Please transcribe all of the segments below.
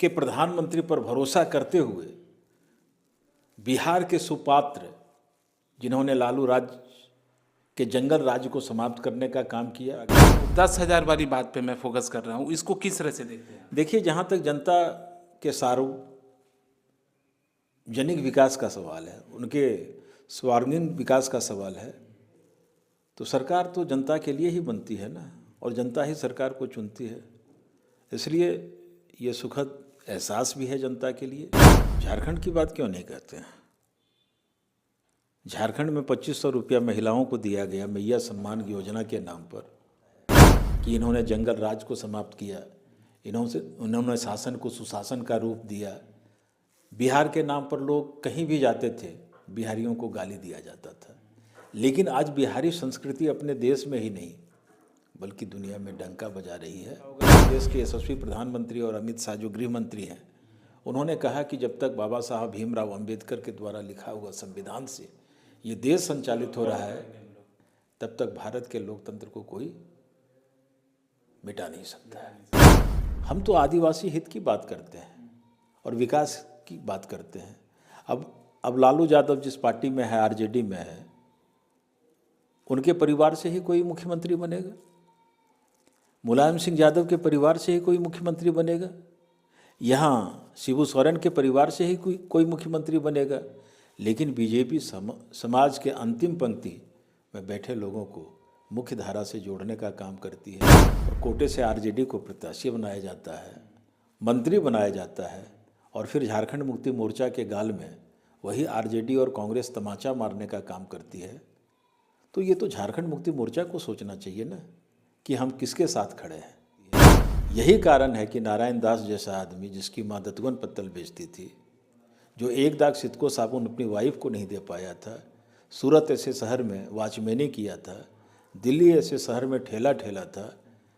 के प्रधानमंत्री पर भरोसा करते हुए बिहार के सुपात्र जिन्होंने लालू राज के जंगल राज को समाप्त करने का काम किया। 10,000 वाली बात पे मैं फोकस कर रहा हूँ, इसको किस तरह से देखते हैं? देखिए, जहाँ तक जनता के सार्वजनिक विकास का सवाल है, उनके सर्वांगीण विकास का सवाल है, तो सरकार तो जनता के लिए ही बनती है ना, और जनता ही सरकार को चुनती है। इसलिए ये सुखद एहसास भी है जनता के लिए। झारखंड की बात क्यों नहीं करते हैं? झारखंड में 2500 रुपया महिलाओं को दिया गया मैया सम्मान योजना के नाम पर कि इन्होंने जंगल राज को समाप्त किया, इन्होंने शासन को सुशासन का रूप दिया। बिहार के नाम पर लोग कहीं भी जाते थे, बिहारियों को गाली दिया जाता था। लेकिन आज बिहारी संस्कृति अपने देश में ही नहीं बल्कि दुनिया में डंका बजा रही है। देश के यशस्वी प्रधानमंत्री और अमित शाह जो गृह मंत्री हैं, उन्होंने कहा कि जब तक बाबा साहब भीमराव अंबेडकर के द्वारा लिखा हुआ संविधान से ये देश संचालित हो रहा है, तब तक भारत के लोकतंत्र को कोई मिटा नहीं सकता है। हम तो आदिवासी हित की बात करते हैं और विकास की बात करते हैं। अब लालू यादव जिस पार्टी में है, आरजेडी में है, उनके परिवार से ही कोई मुख्यमंत्री बनेगा? मुलायम सिंह यादव के परिवार से ही कोई मुख्यमंत्री बनेगा? यहाँ शिबू सोरेन के परिवार से ही कोई मुख्यमंत्री बनेगा? लेकिन बीजेपी समाज के अंतिम पंक्ति में बैठे लोगों को मुख्य धारा से जोड़ने का काम करती है और कोटे से आरजेडी को प्रत्याशी बनाया जाता है, मंत्री बनाया जाता है, और फिर झारखंड मुक्ति मोर्चा के गाल में वही आरजेडी और कांग्रेस तमाचा मारने का काम करती है। तो ये तो झारखंड मुक्ति मोर्चा को सोचना चाहिए ना कि हम किसके साथ खड़े हैं। यही कारण है कि नारायण दास जैसा आदमी, जिसकी माँ दतवन पत्तल बेचती थी, जो 1 दाग सितको साबुन अपनी वाइफ को नहीं दे पाया था, सूरत ऐसे शहर में वॉचमैनी किया था, दिल्ली ऐसे शहर में ठेला था,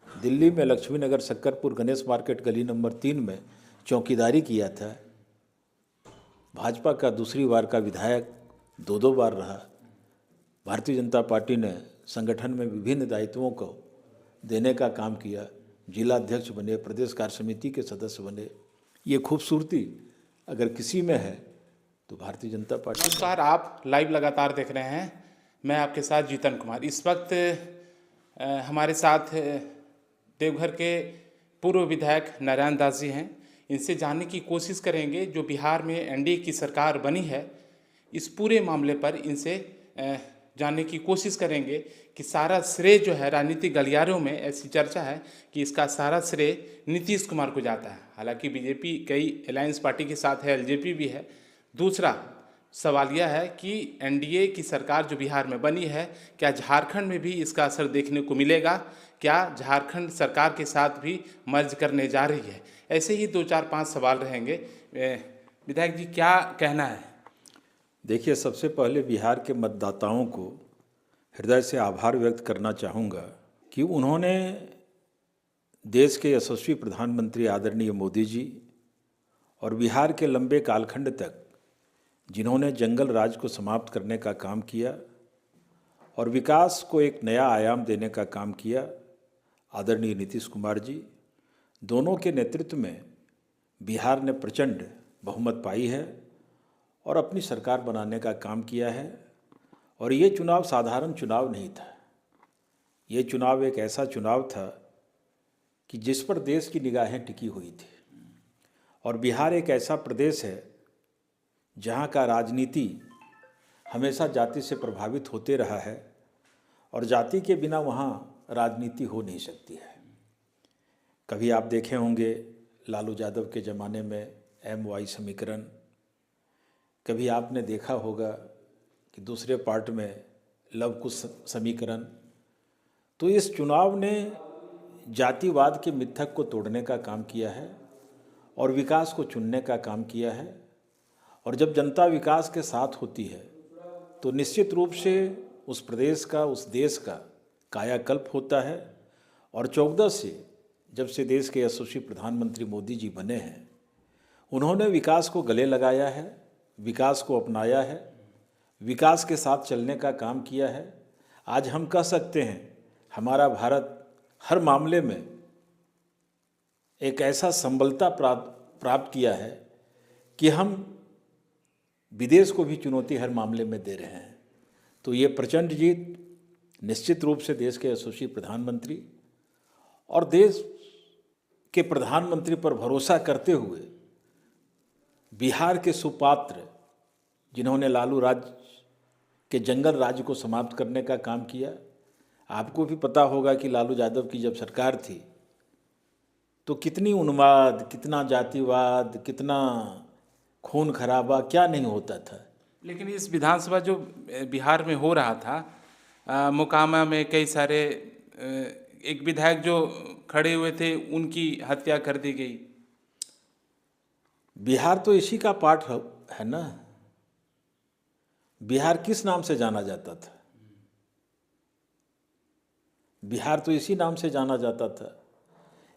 दिल्ली में लक्ष्मी नगर शक्करपुर गणेश मार्केट गली नंबर 3 में चौकीदारी किया था, भाजपा का दूसरी बार का विधायक 2 बार रहा, भारतीय जनता पार्टी ने संगठन में विभिन्न दायित्वों को देने का काम किया, जिला अध्यक्ष बने, प्रदेश कार्य समिति के सदस्य बने। ये खूबसूरती अगर किसी में है तो भारतीय जनता पार्टी। नमस्कार, आप लाइव लगातार देख रहे हैं, मैं आपके साथ जीतन कुमार। इस वक्त हमारे साथ देवघर के पूर्व विधायक नारायण दास जी हैं। इनसे जानने की कोशिश करेंगे जो बिहार में एनडीए की सरकार बनी है, इस पूरे मामले पर इनसे जानने की कोशिश करेंगे कि सारा श्रेय जो है, राजनीतिक गलियारों में ऐसी चर्चा है कि इसका सारा श्रेय नीतीश कुमार को जाता है। हालांकि बीजेपी कई अलायंस पार्टी के साथ है, एलजेपी भी है। दूसरा सवाल यह है कि एनडीए की सरकार जो बिहार में बनी है, क्या झारखंड में भी इसका असर देखने को मिलेगा? क्या झारखंड सरकार के साथ भी मर्ज करने जा रही है? ऐसे ही 2, 4, 5 सवाल रहेंगे। विधायक जी, क्या कहना है? देखिए, सबसे पहले बिहार के मतदाताओं को हृदय से आभार व्यक्त करना चाहूँगा कि उन्होंने देश के यशस्वी प्रधानमंत्री आदरणीय मोदी जी और बिहार के लंबे कालखंड तक जिन्होंने जंगल राज को समाप्त करने का काम किया और विकास को एक नया आयाम देने का काम किया, आदरणीय नीतीश कुमार जी, दोनों के नेतृत्व में बिहार ने प्रचंड बहुमत पाई है और अपनी सरकार बनाने का काम किया है। और ये चुनाव साधारण चुनाव नहीं था, ये चुनाव एक ऐसा चुनाव था कि जिस पर देश की निगाहें टिकी हुई थी। और बिहार एक ऐसा प्रदेश है जहाँ का राजनीति हमेशा जाति से प्रभावित होते रहा है और जाति के बिना वहाँ राजनीति हो नहीं सकती है। कभी आप देखे होंगे लालू यादव के ज़माने में MY समीकरण, कभी आपने देखा होगा कि दूसरे पार्ट में लव कुश समीकरण। तो इस चुनाव ने जातिवाद के मिथक को तोड़ने का काम किया है और विकास को चुनने का काम किया है। और जब जनता विकास के साथ होती है तो निश्चित रूप से उस प्रदेश का, उस देश का कायाकल्प होता है। और 14 से जब से देश के यशस्वी प्रधानमंत्री मोदी जी बने हैं, उन्होंने विकास को गले लगाया है, विकास को अपनाया है, विकास के साथ चलने का काम किया है। आज हम कह सकते हैं हमारा भारत हर मामले में एक ऐसा संबलता प्राप्त किया है कि हम विदेश को भी चुनौती हर मामले में दे रहे हैं। तो ये प्रचंड जीत निश्चित रूप से देश के यशस्वी प्रधानमंत्री और देश के प्रधानमंत्री पर भरोसा करते हुए बिहार के सुपात्र जिन्होंने लालू राज के जंगल राज को समाप्त करने का काम किया। आपको भी पता होगा कि लालू यादव की जब सरकार थी तो कितनी उन्माद, कितना जातिवाद, कितना खून खराबा क्या नहीं होता था। लेकिन इस विधानसभा जो बिहार में हो रहा था, मोकामा में कई सारे एक विधायक जो खड़े हुए थे उनकी हत्या कर दी गई। बिहार तो इसी का पार्ट है ना। बिहार किस नाम से जाना जाता था? बिहार तो इसी नाम से जाना जाता था।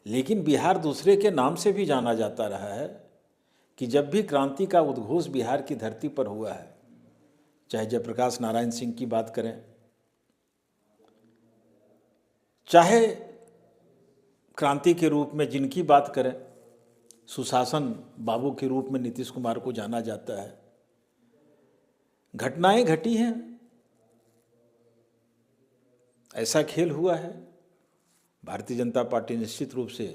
लेकिन बिहार दूसरे के नाम से भी जाना जाता रहा है कि जब भी क्रांति का उद्घोष बिहार की धरती पर हुआ है, चाहे जयप्रकाश नारायण सिंह की बात करें, चाहे क्रांति के रूप में जिनकी बात करें, सुशासन बाबू के रूप में नीतीश कुमार को जाना जाता है, घटनाएं घटी हैं, ऐसा खेल हुआ है। भारतीय जनता पार्टी निश्चित रूप से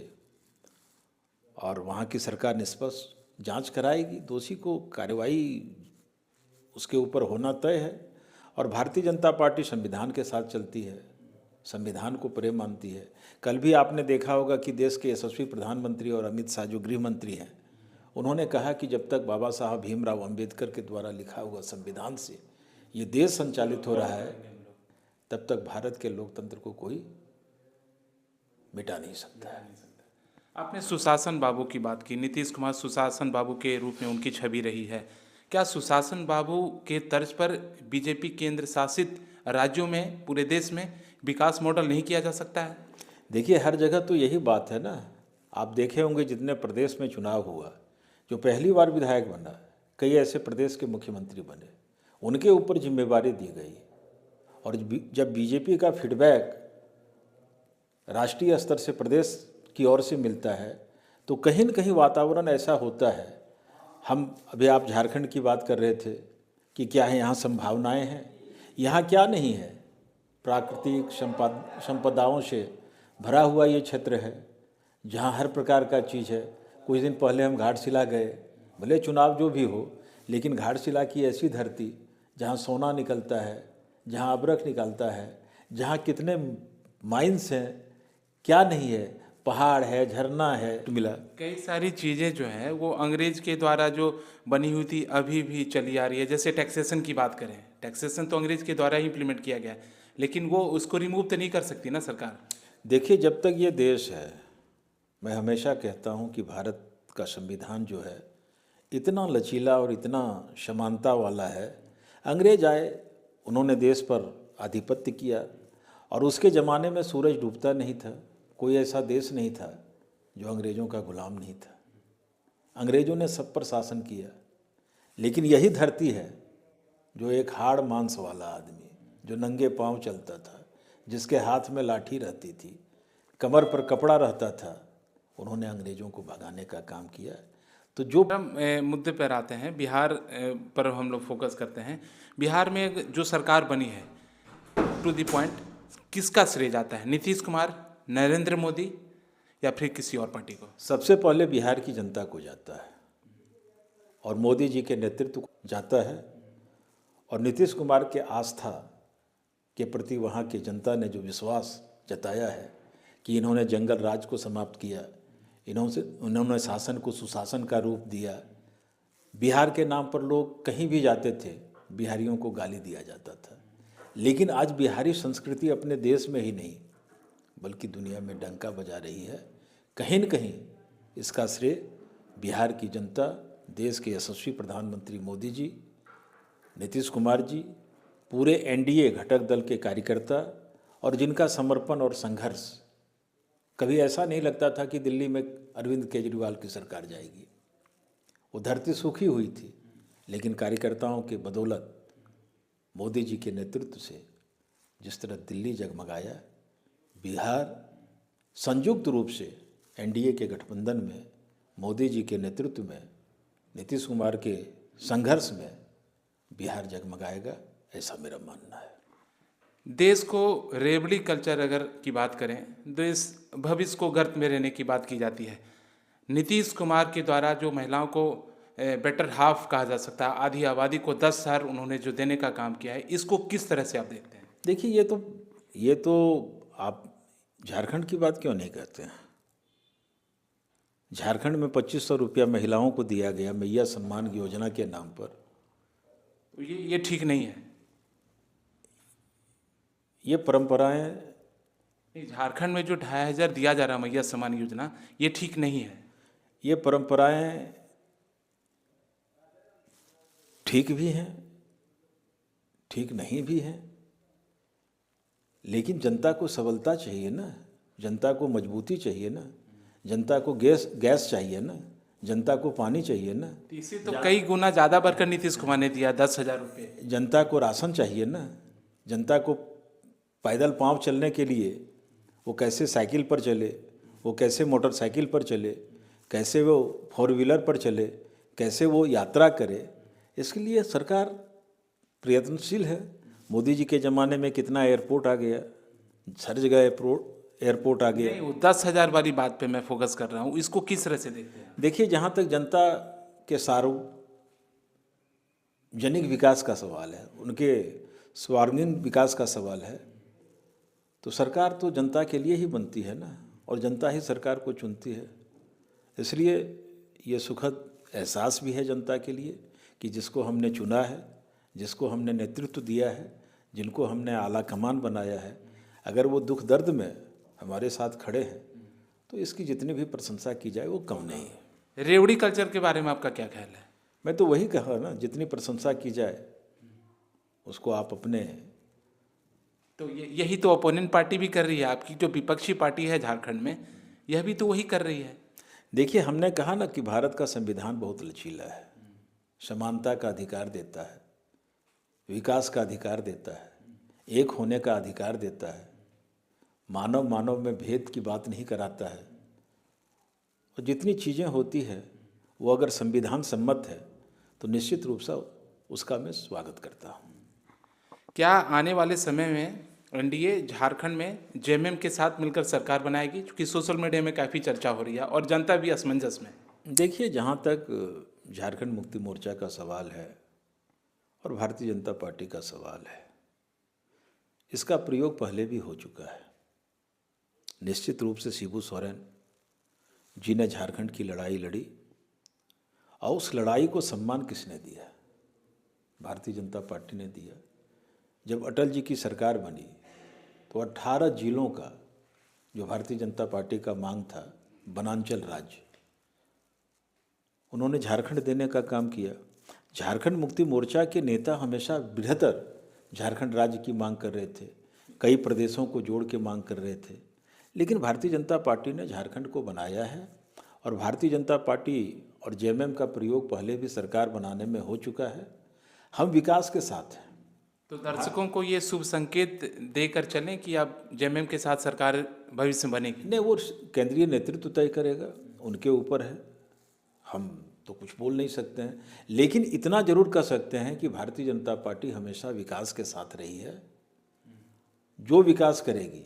और वहाँ की सरकार निष्पक्ष जांच कराएगी, दोषी को कार्रवाई उसके ऊपर होना तय है। और भारतीय जनता पार्टी संविधान के साथ चलती है, संविधान को प्रेम मानती है। कल भी आपने देखा होगा कि देश के यशस्वी प्रधानमंत्री और अमित शाह जो गृह मंत्री हैं, उन्होंने कहा कि जब तक बाबा साहब भीमराव अंबेडकर के द्वारा लिखा हुआ संविधान से ये देश संचालित हो रहा है, तब तक भारत के लोकतंत्र को कोई मिटा नहीं सकता है। आपने सुशासन बाबू की बात की। नीतीश कुमार सुशासन बाबू के रूप में उनकी छवि रही है। क्या सुशासन बाबू के तर्ज पर बीजेपी केंद्र शासित राज्यों में, पूरे देश में विकास मॉडल नहीं किया जा सकता है? देखिए, हर जगह तो यही बात है ना। आप देखे होंगे जितने प्रदेश में चुनाव हुआ, जो पहली बार विधायक बना, कई ऐसे प्रदेश के मुख्यमंत्री बने, उनके ऊपर जिम्मेवारी दी गई। और जब बीजेपी का फीडबैक राष्ट्रीय स्तर से प्रदेश की ओर से मिलता है तो कहीं न कहीं वातावरण ऐसा होता है। हम अभी आप झारखंड की बात कर रहे थे कि क्या है यहाँ संभावनाएं हैं, यहाँ क्या नहीं है। प्राकृतिक संपदाओं से भरा हुआ ये क्षेत्र है जहाँ हर प्रकार का चीज़ है। कुछ दिन पहले हम घाटशिला गए, भले चुनाव जो भी हो, लेकिन घाटशिला की ऐसी धरती जहाँ सोना निकलता है, जहाँ अबरख निकलता है, जहाँ कितने माइंस हैं, क्या नहीं है, पहाड़ है, झरना है, तो मिला। कई सारी चीज़ें जो हैं वो अंग्रेज के द्वारा जो बनी हुई थी अभी भी चली आ रही है। जैसे टैक्सेशन की बात करें, टैक्सेशन तो अंग्रेज के द्वारा ही इम्प्लीमेंट किया गया है, लेकिन वो उसको रिमूव तो नहीं कर सकती ना सरकार। देखिए, जब तक ये देश है, मैं हमेशा कहता हूँ कि भारत का संविधान जो है इतना लचीला और इतना समानता वाला है। अंग्रेज आए, उन्होंने देश पर आधिपत्य किया और उसके ज़माने में सूरज डूबता नहीं था। कोई ऐसा देश नहीं था जो अंग्रेज़ों का गुलाम नहीं था। अंग्रेज़ों ने सब पर शासन किया, लेकिन यही धरती है जो एक हाड़ मांस वाला आदमी, जो नंगे पांव चलता था, जिसके हाथ में लाठी रहती थी, कमर पर कपड़ा रहता था, उन्होंने अंग्रेज़ों को भगाने का काम किया। तो जो हम मुद्दे पर आते हैं, बिहार पर हम लोग फोकस करते हैं। बिहार में जो सरकार बनी है, टू द पॉइंट, किसका श्रेय जाता है? नीतीश कुमार, नरेंद्र मोदी या फिर किसी और पार्टी को? सबसे पहले बिहार की जनता को जाता है और मोदी जी के नेतृत्व को जाता है। और नीतीश कुमार के आस्था के प्रति वहाँ की जनता ने जो विश्वास जताया है कि इन्होंने जंगल राज को समाप्त किया, इन्होंने शासन को सुशासन का रूप दिया। बिहार के नाम पर लोग कहीं भी जाते थे, बिहारियों को गाली दिया जाता था। लेकिन आज बिहारी संस्कृति अपने देश में ही नहीं बल्कि दुनिया में डंका बजा रही है। कहीं न कहीं इसका श्रेय बिहार की जनता, देश के यशस्वी प्रधानमंत्री मोदी जी, नीतीश कुमार जी, पूरे एनडीए घटक दल के कार्यकर्ता और जिनका समर्पण और संघर्ष, कभी ऐसा नहीं लगता था कि दिल्ली में अरविंद केजरीवाल की सरकार जाएगी। वो धरती सूखी हुई थी, लेकिन कार्यकर्ताओं के बदौलत मोदी जी के नेतृत्व से जिस तरह दिल्ली जगमगाया, बिहार संयुक्त रूप से एनडीए के गठबंधन में मोदी जी के नेतृत्व में, नीतीश कुमार के संघर्ष में बिहार जगमगाएगा, ऐसा मेरा मानना है। देश को रेवड़ी कल्चर अगर की बात करें, देश भविष्य को गर्त में रहने की बात की जाती है। नीतीश कुमार के द्वारा जो महिलाओं को बेटर हाफ कहा जा सकता है, आधी आबादी को 10,000 उन्होंने जो देने का काम किया है, इसको किस तरह से आप देखते हैं? देखिए, ये तो आप झारखंड की बात क्यों नहीं करते हैं? झारखंड में 2500 रुपया महिलाओं को दिया गया मैया सम्मान योजना के नाम पर। तो ये ठीक नहीं है। ये परंपराएं, नहीं, झारखंड में जो 2,500 दिया जा रहा है मैया सम्मान योजना, ये ठीक नहीं है। ये परंपराएं ठीक भी हैं, ठीक नहीं भी हैं, लेकिन जनता को सबलता चाहिए ना, जनता को मजबूती चाहिए ना, जनता को गैस चाहिए ना, जनता को पानी चाहिए ना, तो इसे तो कई गुना ज़्यादा बढ़कर नीतीश कुमार ने दिया, 10,000 रुपये। जनता को राशन चाहिए ना, जनता को पैदल पांव चलने के लिए वो कैसे साइकिल पर चले, वो कैसे मोटरसाइकिल पर चले, कैसे वो 4 व्हीलर पर चले, कैसे वो यात्रा करे, इसके लिए सरकार प्रयत्नशील है। मोदी जी के ज़माने में कितना एयरपोर्ट आ गया, हर जगह एयरपोर्ट आ गया। नहीं, वो 10,000 वाली बात पे मैं फोकस कर रहा हूँ, इसको किस तरह से देखते हैं? देखिए, जहाँ तक जनता के सार्वजनिक विकास का सवाल है, उनके सर्वांगीण विकास का सवाल है, तो सरकार तो जनता के लिए ही बनती है ना, और जनता ही सरकार को चुनती है। इसलिए ये सुखद एहसास भी है जनता के लिए कि जिसको हमने चुना है, जिसको हमने नेतृत्व दिया है, जिनको हमने आला कमान बनाया है, अगर वो दुख दर्द में हमारे साथ खड़े हैं, तो इसकी जितनी भी प्रशंसा की जाए वो कम नहीं है। रेवड़ी कल्चर के बारे में आपका क्या ख्याल है? मैं तो वही कहा ना, जितनी प्रशंसा की जाए उसको आप अपने। तो यही तो अपोनेंट पार्टी भी कर रही है, आपकी जो विपक्षी पार्टी है झारखंड में, यह भी तो वही कर रही है। देखिए, हमने कहा ना कि भारत का संविधान बहुत लचीला है, समानता का अधिकार देता है, विकास का अधिकार देता है, एक होने का अधिकार देता है, मानव मानव में भेद की बात नहीं कराता है, और जितनी चीज़ें होती है वो अगर संविधान सम्मत है तो निश्चित रूप से उसका मैं स्वागत करता हूँ। क्या आने वाले समय में एनडीए झारखंड में जेएमएम के साथ मिलकर सरकार बनाएगी? क्योंकि सोशल मीडिया में काफ़ी चर्चा हो रही है और जनता भी असमंजस में। देखिए, जहाँ तक झारखंड मुक्ति मोर्चा का सवाल है और भारतीय जनता पार्टी का सवाल है, इसका प्रयोग पहले भी हो चुका है। निश्चित रूप से शिबू सोरेन जी ने झारखंड की लड़ाई लड़ी, और उस लड़ाई को सम्मान किसने दिया? भारतीय जनता पार्टी ने दिया। जब अटल जी की सरकार बनी तो 18 जिलों का, जो भारतीय जनता पार्टी का मांग था, वनांचल राज्य, उन्होंने झारखंड देने का काम किया। झारखंड मुक्ति मोर्चा के नेता हमेशा बृहत्तर झारखंड राज्य की मांग कर रहे थे, कई प्रदेशों को जोड़ के मांग कर रहे थे, लेकिन भारतीय जनता पार्टी ने झारखंड को बनाया है। और भारतीय जनता पार्टी और जेएमएम का प्रयोग पहले भी सरकार बनाने में हो चुका है। हम विकास के साथ हैं। तो दर्शकों को ये शुभ संकेत देकर चलें कि अब जेएमएम के साथ सरकार भविष्य में बनेगी? नहीं, वो केंद्रीय नेतृत्व तय करेगा, उनके ऊपर है, हम तो कुछ बोल नहीं सकते हैं। लेकिन इतना जरूर कह सकते हैं कि भारतीय जनता पार्टी हमेशा विकास के साथ रही है। जो विकास करेगी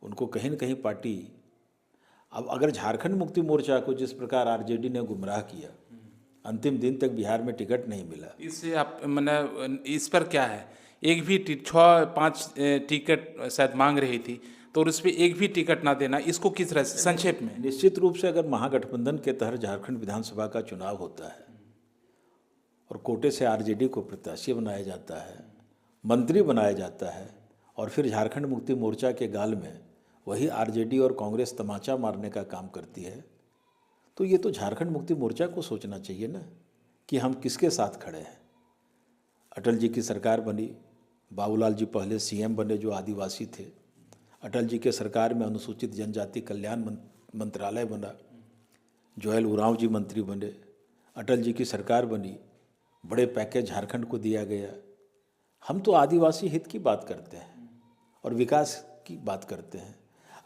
उनको कहीं न कहीं पार्टी, अब अगर झारखंड मुक्ति मोर्चा को जिस प्रकार आरजेडी ने गुमराह किया, अंतिम दिन तक बिहार में टिकट नहीं मिला, इससे आप मतलब इस पर क्या है? एक भी 6-5 टिकट शायद मांग रही थी, तो उस पर एक भी टिकट ना देना, इसको किस तरह से संक्षेप में? निश्चित रूप से अगर महागठबंधन के तहत झारखंड विधानसभा का चुनाव होता है और कोटे से आरजेडी को प्रत्याशी बनाया जाता है, मंत्री बनाया जाता है, और फिर झारखंड मुक्ति मोर्चा के गाल में वही आरजेडी और कांग्रेस तमाचा मारने का काम करती है, तो ये तो झारखंड मुक्ति मोर्चा को सोचना चाहिए ना कि हम किसके साथ खड़े हैं। अटल जी की सरकार बनी, बाबूलाल जी पहले सीएम बने जो आदिवासी थे, अटल जी के सरकार में अनुसूचित जनजाति कल्याण मंत्रालय बना, जोएल उरांव जी मंत्री बने, अटल जी की सरकार बनी, बड़े पैकेज झारखंड को दिया गया। हम तो आदिवासी हित की बात करते हैं और विकास की बात करते हैं।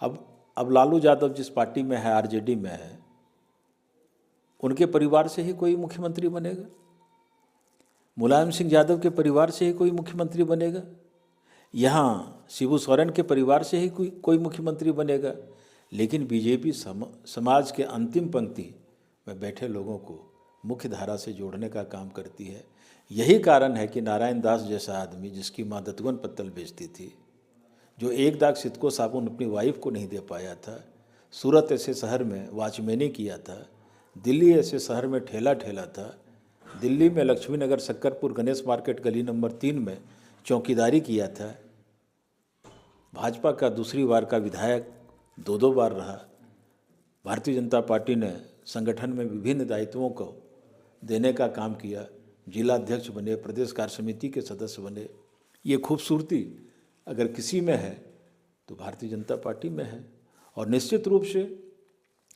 अब लालू यादव जिस पार्टी में है, आरजेडी में है, उनके परिवार से ही कोई मुख्यमंत्री बनेगा, मुलायम सिंह यादव के परिवार से ही कोई मुख्यमंत्री बनेगा, यहाँ शिबू सोरेन के परिवार से ही कोई मुख्यमंत्री बनेगा। लेकिन बीजेपी समाज के अंतिम पंक्ति में बैठे लोगों को मुख्य धारा से जोड़ने का काम करती है। यही कारण है कि नारायण दास जैसा आदमी, जिसकी माँ दतवन पत्तल बेचती थी, जो 1 दाग सितको साबुन अपनी वाइफ को नहीं दे पाया था, सूरत ऐसे शहर में वॉचमैनी किया था, दिल्ली ऐसे शहर में ठेला था, दिल्ली में लक्ष्मी नगर शक्करपुर गणेश मार्केट गली नंबर 3 में चौकीदारी किया था, भाजपा का दूसरी बार का विधायक 2 बार रहा, भारतीय जनता पार्टी ने संगठन में विभिन्न दायित्वों को देने का काम किया, जिला अध्यक्ष बने, प्रदेश कार्य समिति के सदस्य बने। ये खूबसूरती अगर किसी में है तो भारतीय जनता पार्टी में है। और निश्चित रूप से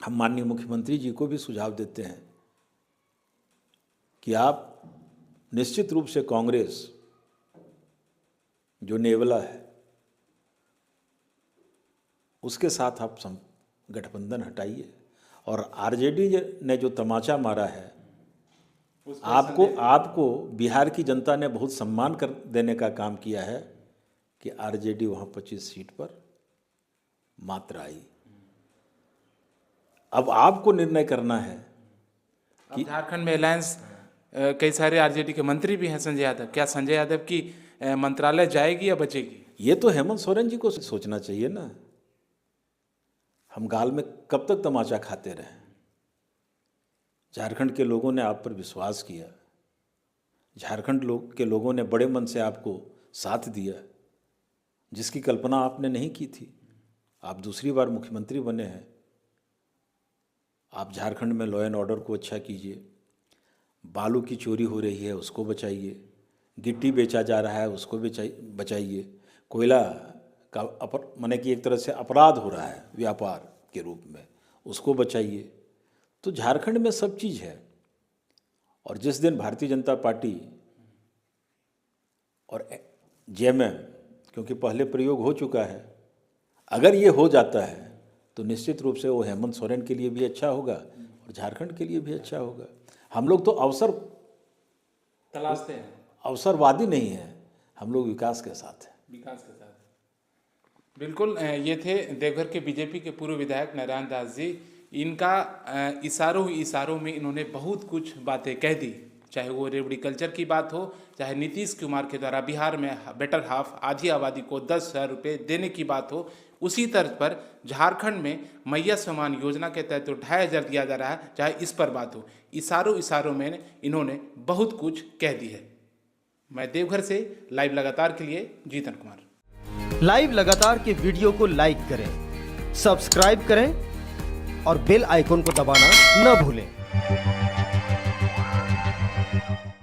हम माननीय मुख्यमंत्री जी को भी सुझाव देते हैं कि आप निश्चित रूप से कांग्रेस जो नेवला है उसके साथ आप गठबंधन हटाइए, और आरजेडी ने जो तमाचा मारा है, आपको बिहार की जनता ने बहुत सम्मान कर देने का काम किया है कि आरजेडी वहाँ 25 सीट पर मात्र आई। अब आपको निर्णय करना है कि झारखंड में अलायंस कई सारे आरजेडी के मंत्री भी हैं संजय यादव, क्या संजय यादव की मंत्रालय जाएगी या बचेगी? ये तो हेमंत सोरेन जी को सोचना चाहिए ना। हम गाल में कब तक तमाचा खाते रहें? झारखंड के लोगों ने आप पर विश्वास किया, झारखंड के लोगों ने बड़े मन से आपको साथ दिया, जिसकी कल्पना आपने नहीं की थी। आप दूसरी बार मुख्यमंत्री बने हैं, आप झारखंड में लॉ एंड ऑर्डर को अच्छा कीजिए, बालू की चोरी हो रही है उसको बचाइए, गिट्टी बेचा जा रहा है उसको बचाइए, कोयला का माने कि एक तरह से अपराध हो रहा है व्यापार के रूप में, उसको बचाइए। तो झारखंड में सब चीज़ है। और जिस दिन भारतीय जनता पार्टी और जेएमएम, क्योंकि पहले प्रयोग हो चुका है, अगर ये हो जाता है तो निश्चित रूप से वो हेमंत सोरेन के लिए भी अच्छा होगा और झारखंड के लिए भी अच्छा होगा। हम लोग तो अवसर तलाशते हैं, अवसरवादी नहीं है, हम लोग विकास के साथ हैं। विकास के साथ बिल्कुल। ये थे देवघर के बीजेपी के पूर्व विधायक नारायण दास जी। इनका इशारों में इन्होंने बहुत कुछ बातें कह दी, चाहे वो रेवड़ी कल्चर की बात हो, चाहे नीतीश कुमार के द्वारा बिहार में बेटर हाफ आधी आबादी को 10,000 रुपये देने की बात हो। उसी तर्ज पर झारखंड में मैया सम्मान योजना के तहत तो 2,500 दिया जा रहा है, चाहे इस पर बात हो। इशारों में इन्होंने बहुत कुछ कह दी है। मैं देवघर से लाइव लगातार के लिए जीतन कुमार। लाइव लगातार के वीडियो को लाइक करें, सब्सक्राइब करें और बेल आइकन को दबाना न भूलें।